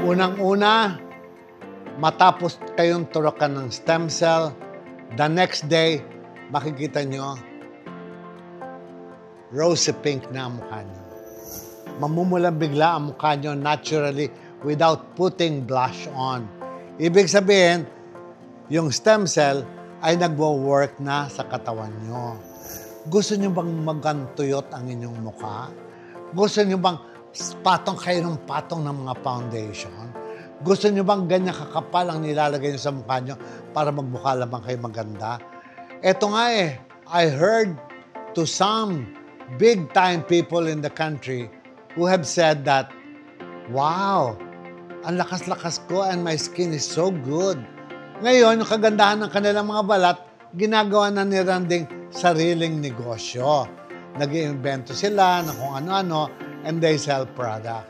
Unang-una, matapos kayong turukan ng stem cell, the next day, makikita nyo, rosy pink na ang mukha nyo. Mamumulang bigla ang mukha nyo naturally without putting blush on. Ibig sabihin, yung stem cell ay nagwo-work na sa katawan nyo. Gusto nyo bang magantuyot ang inyong mukha? Gusto nyo bang patong kayo ng patong ng mga foundation? Gusto nyo bang ganyan kakapal ang nilalagay nyo sa mukha nyo para magmukha lamang kayo maganda? Eto nga I heard to some big-time people in the country who have said that, wow, ang lakas-lakas ko and my skin is so good. Ngayon, yung kagandahan ng kanilang mga balat, ginagawa na ni Randing sariling negosyo. Nag-iimbento sila ng kung ano-ano and they sell product.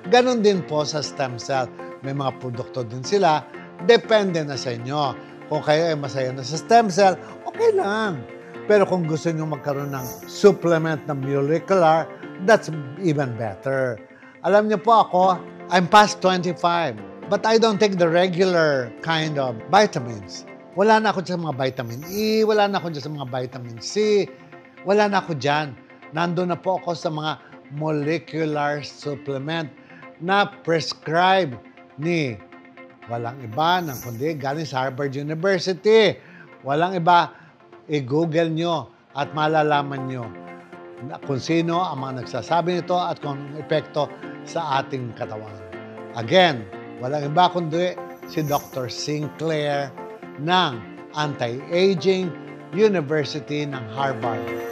Ganon din po sa stem cell. May mga produkto din sila. Depende na sa inyo. Kung kayo ay masaya na sa stem cell, okay lang. Pero kung gusto nyo magkaroon ng supplement na molecular, that's even better. Alam niyo po ako, I'm past 25. But I don't take the regular kind of vitamins. Wala na ako dyan sa mga vitamin E, wala na ako dyan sa mga vitamin C, wala na ako dyan. Nandun na po ako sa mga molecular supplement na prescribe ni walang iba ng kundi galing sa Harvard University. Walang iba, i-google nyo at malalaman nyo kung sino ang mga nagsasabi nito at kung epekto sa ating katawan. Again, walang iba kundi si Dr. Sinclair ng Anti-Aging University ng Harvard.